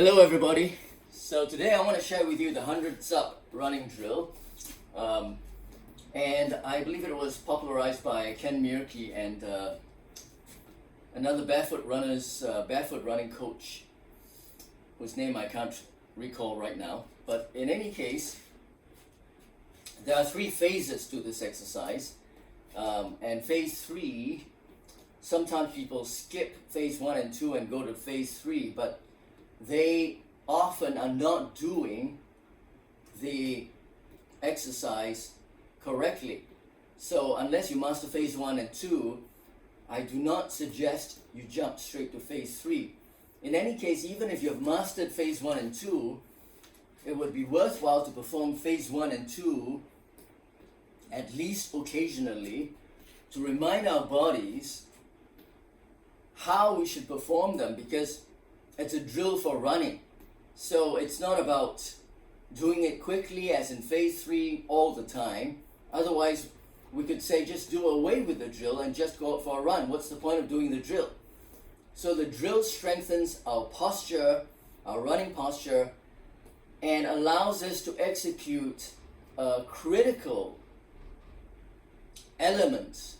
Hello everybody. So today I want to share with you the 100 sub running drill. And I believe it was popularized by Ken Mierke and another barefoot running coach whose name I can't recall right now. But in any case, there are 3 phases to this exercise. And phase 3, sometimes people skip phase 1 and 2 and go to phase 3, but they often are not doing the exercise correctly. So unless you master phase 1 and 2, I do not suggest you jump straight to phase 3. In any case, even if you have mastered phase 1 and 2, it would be worthwhile to perform phase 1 and 2 at least occasionally to remind our bodies how we should perform them, because it's a drill for running. So it's not about doing it quickly as in phase 3 all the time. Otherwise, we could say just do away with the drill and just go out for a run. What's the point of doing the drill? So the drill strengthens our posture, our running posture, and allows us to execute critical elements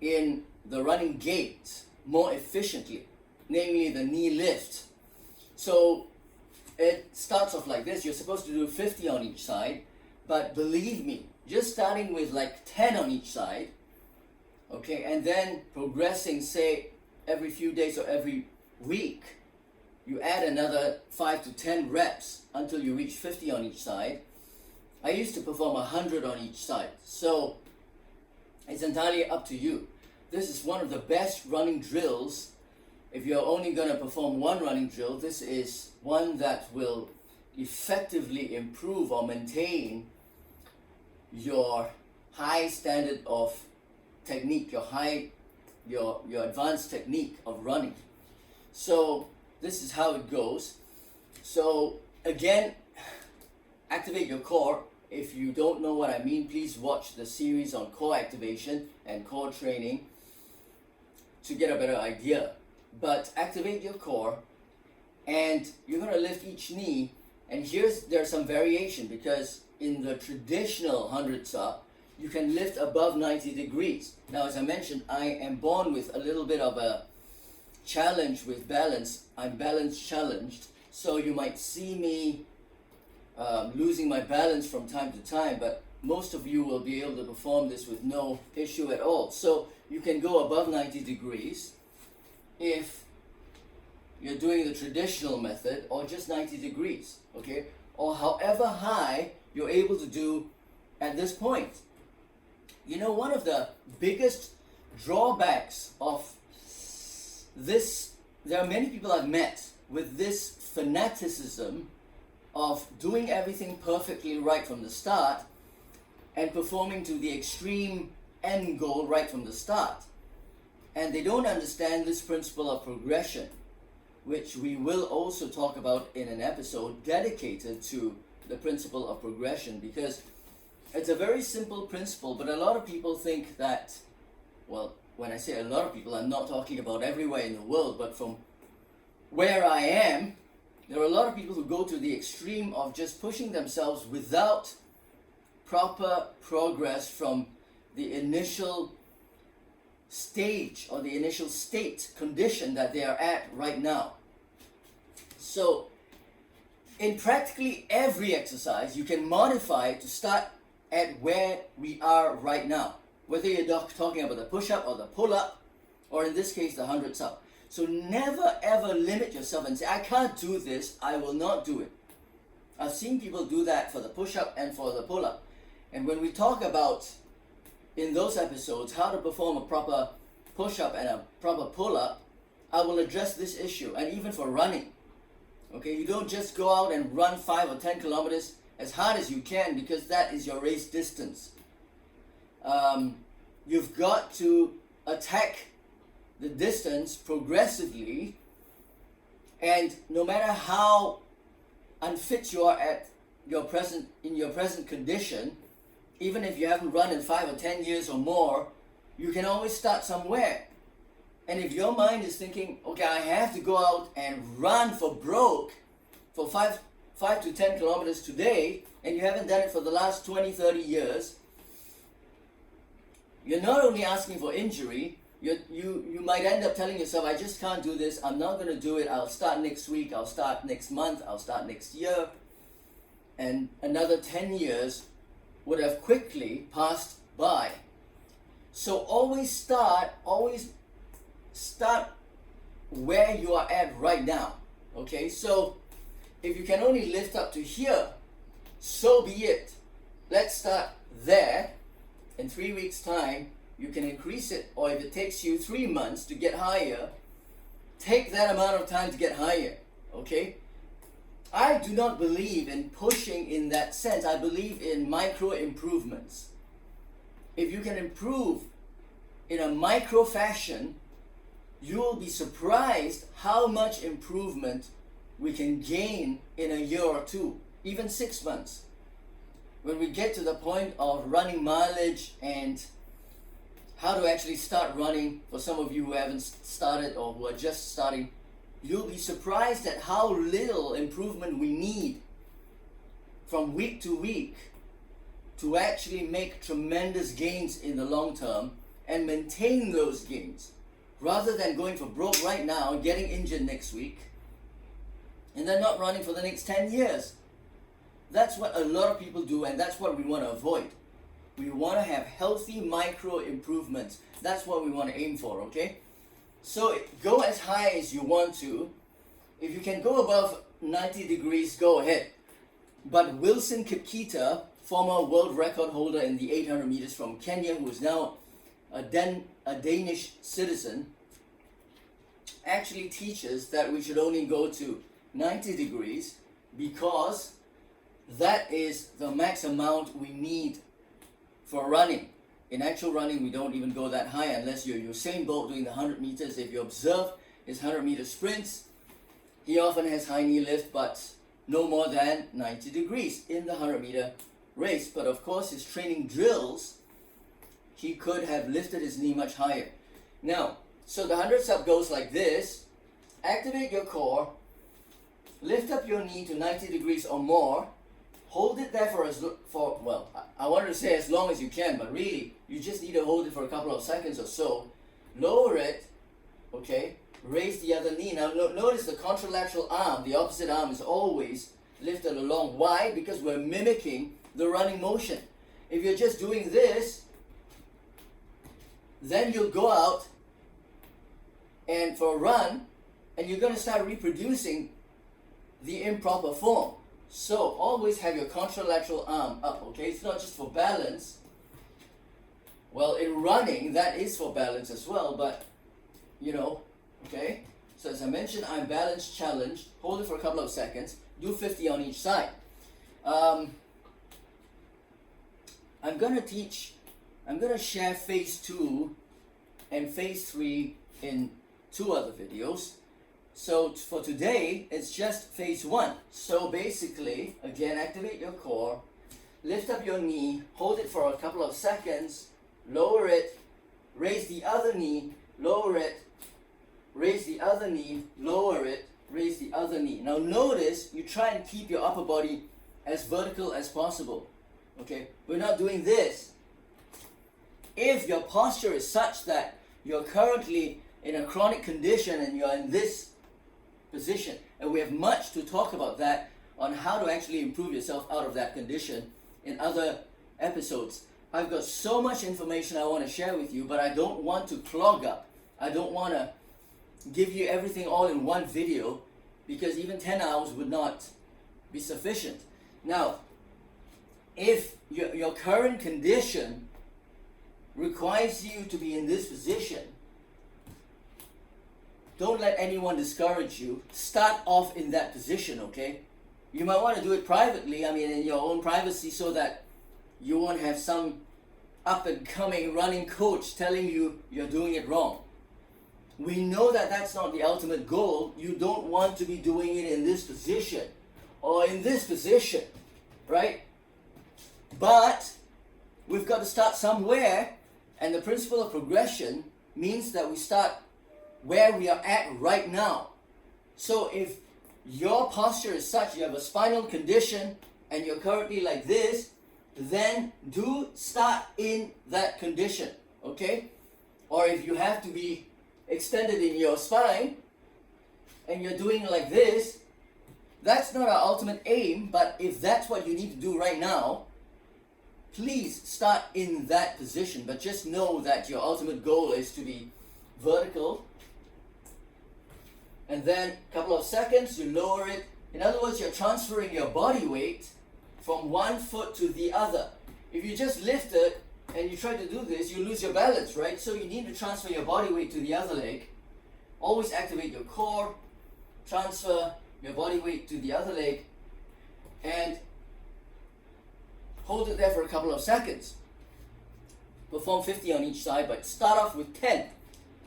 in the running gait more efficiently, namely the knee lift. So it starts off like this. You're supposed to do 50 on each side, but believe me, just starting with like 10 on each side, okay, and then progressing, say, every few days or every week, you add another 5 to 10 reps until you reach 50 on each side. I used to perform 100 on each side, so it's entirely up to you. This is one of the best running drills. If you're only going to perform one running drill, this is one that will effectively improve or maintain your high standard of technique, your advanced technique of running. So this is how it goes. So again, activate your core. If you don't know what I mean, please watch the series on core activation and core training to get a better idea. But activate your core, and you're going to lift each knee. And there's some variation, because in the traditional 100 sub, you can lift above 90 degrees. Now, as I mentioned, I am born with a little bit of a challenge with balance. I'm balance challenged, so you might see me losing my balance from time to time, but most of you will be able to perform this with no issue at all. So you can go above 90 degrees if you're doing the traditional method, or just 90 degrees, okay? Or however high you're able to do at this point. You know, one of the biggest drawbacks of this, there are many people I've met with this fanaticism of doing everything perfectly right from the start and performing to the extreme end goal right from the start. And they don't understand this principle of progression, which we will also talk about in an episode dedicated to the principle of progression, because it's a very simple principle, but a lot of people think that, well, when I say a lot of people, I'm not talking about everywhere in the world, but from where I am, there are a lot of people who go to the extreme of just pushing themselves without proper progress from the initial stage or the initial state condition that they are at right now. So in practically every exercise, you can modify to start at where we are right now, whether you're talking about the push-up or the pull-up, or in this case the 100 sub. So never ever limit yourself and say, I can't do this, I will not do it. I've seen people do that for the push-up and for the pull-up. And when we talk about, in those episodes, how to perform a proper push-up and a proper pull-up, I will address this issue. And even for running, okay, you don't just go out and run 5 or 10 kilometers as hard as you can, because that is your race distance. You've got to attack the distance progressively, and no matter how unfit you are at your present condition, even if you haven't run in 5 or 10 years or more, you can always start somewhere. And if your mind is thinking, okay, I have to go out and run for broke, for 5 to 10 kilometers today, and you haven't done it for the last 20, 30 years, you're not only asking for injury, you might end up telling yourself, I just can't do this, I'm not going to do it, I'll start next week, I'll start next month, I'll start next year, and another 10 years would have quickly passed by. So always start where you are at right now. Okay, so if you can only lift up to here, so be it. Let's start there. In 3 weeks' time, you can increase it, or if it takes you 3 months to get higher, take that amount of time to get higher. Okay? I do not believe in pushing in that sense. I believe in micro improvements. If you can improve in a micro fashion, you will be surprised how much improvement we can gain in a year or two, even 6 months. When we get to the point of running mileage and how to actually start running, for some of you who haven't started or who are just starting, you'll be surprised at how little improvement we need from week to week to actually make tremendous gains in the long term and maintain those gains, rather than going for broke right now, getting injured next week, and then not running for the next 10 years. That's what a lot of people do, and that's what we want to avoid. We want to have healthy micro improvements. That's what we want to aim for, okay? So go as high as you want to. If you can go above 90 degrees, go ahead. But Wilson Kipketer, former world record holder in the 800 meters from Kenya, who is now a Danish citizen, actually teaches that we should only go to 90 degrees because that is the max amount we need for running. In actual running, we don't even go that high unless you're Usain Bolt doing the 100 meters. If you observe his 100-meter sprints, he often has high knee lift, but no more than 90 degrees in the 100-meter race. But of course, his training drills, he could have lifted his knee much higher. Now, so the 100 sub goes like this. Activate your core, lift up your knee to 90 degrees or more, hold it there I wanted to say as long as you can, but really, you just need to hold it for a couple of seconds or so. Lower it, okay, raise the other knee. Now notice the contralateral arm, the opposite arm is always lifted along. Why? Because we're mimicking the running motion. If you're just doing this, then you'll go out and for a run, and you're going to start reproducing the improper form. So always have your contralateral arm up, okay? It's not just for balance. Well, in running, that is for balance as well, but, okay? So as I mentioned, I'm balance challenged. Hold it for a couple of seconds. Do 50 on each side. I'm going to share phase 2 and phase 3 in 2 other videos. So for today, it's just phase 1. So basically, again, activate your core, lift up your knee, hold it for a couple of seconds, lower it, raise the other knee, lower it, raise the other knee, lower it, raise the other knee. Now notice, you try and keep your upper body as vertical as possible. Okay, we're not doing this. If your posture is such that you're currently in a chronic condition and you're in this position, and we have much to talk about that on how to actually improve yourself out of that condition in other episodes. I've got so much information I want to share with you, but I don't want to clog up. I don't want to give you everything all in one video, because even 10 hours would not be sufficient. Now, if your current condition requires you to be in this position, don't let anyone discourage you. Start off in that position, okay? You might want to do it privately, in your own privacy, so that you won't have some up-and-coming running coach telling you you're doing it wrong. We know that that's not the ultimate goal. You don't want to be doing it in this position or in this position, right? But we've got to start somewhere, and the principle of progression means that we start where we are at right now. So if your posture is such, you have a spinal condition, and you're currently like this, then do start in that condition, okay? Or if you have to be extended in your spine, and you're doing like this, that's not our ultimate aim, but if that's what you need to do right now, please start in that position. But just know that your ultimate goal is to be vertical, and then a couple of seconds you lower it. In other words, you're transferring your body weight from one foot to the other. If you just lift it and you try to do this, you lose your balance, right? So you need to transfer your body weight to the other leg. Always activate your core, transfer your body weight to the other leg, and hold it there for a couple of seconds. Perform 50 on each side, but start off with 10.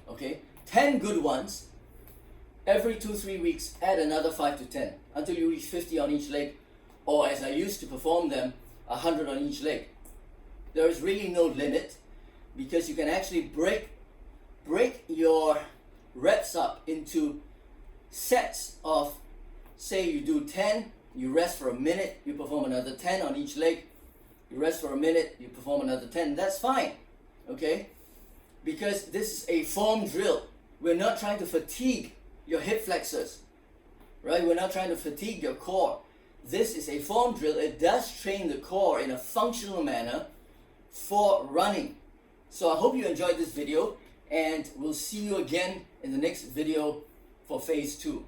Okay, 10 good ones. Every 2-3 weeks, add another 5 to 10 until you reach 50 on each leg, or as I used to perform them, 100 on each leg. There is really no limit, because you can actually break your reps up into sets of, say you do 10, you rest for a minute, you perform another 10 on each leg, you rest for a minute, you perform another 10, that's fine, okay? Because this is a form drill. We're not trying to fatigue your hip flexors, right? We're not trying to fatigue your core. This is a form drill. It does train the core in a functional manner for running. So I hope you enjoyed this video, and we'll see you again in the next video for phase 2.